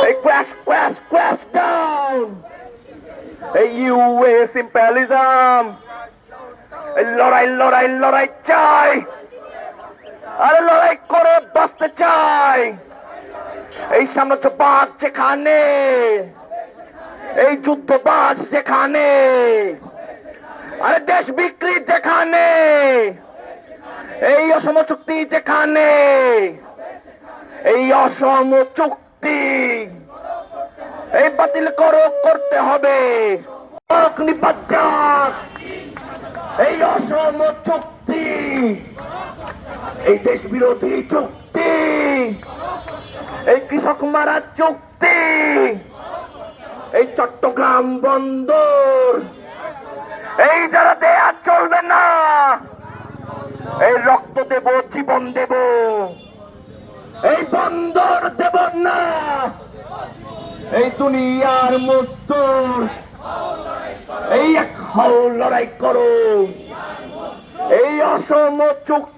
এই crash down এই US imperialism. এই লড়াই চাই, আরে লড়াই করে বাঁচতে চাই। এই সাম্রাজ্যবাদ যেখানে, এই যুদ্ধবাজ যেখানে, আরে দেশ বিক্রি যেখানে, এই অসম চুক্তি যেখানে, এই অসম চুক্তি এই বাতিল করতে হবে। নিপাত যাক এই অসম চুক্তি, এই দেশ বিরোধী চুক্তি, এই কৃষক মারা চুক্তি, এই চট্টগ্রাম বন্দর এই যারা দেয়া চলবে না। এই রক্ত দেব, জীবন দেব, এই বন্দর দেব না। এই দুনিয়ার মজদুর এই এক হও লড়াই করো, এই অসম চুক্তি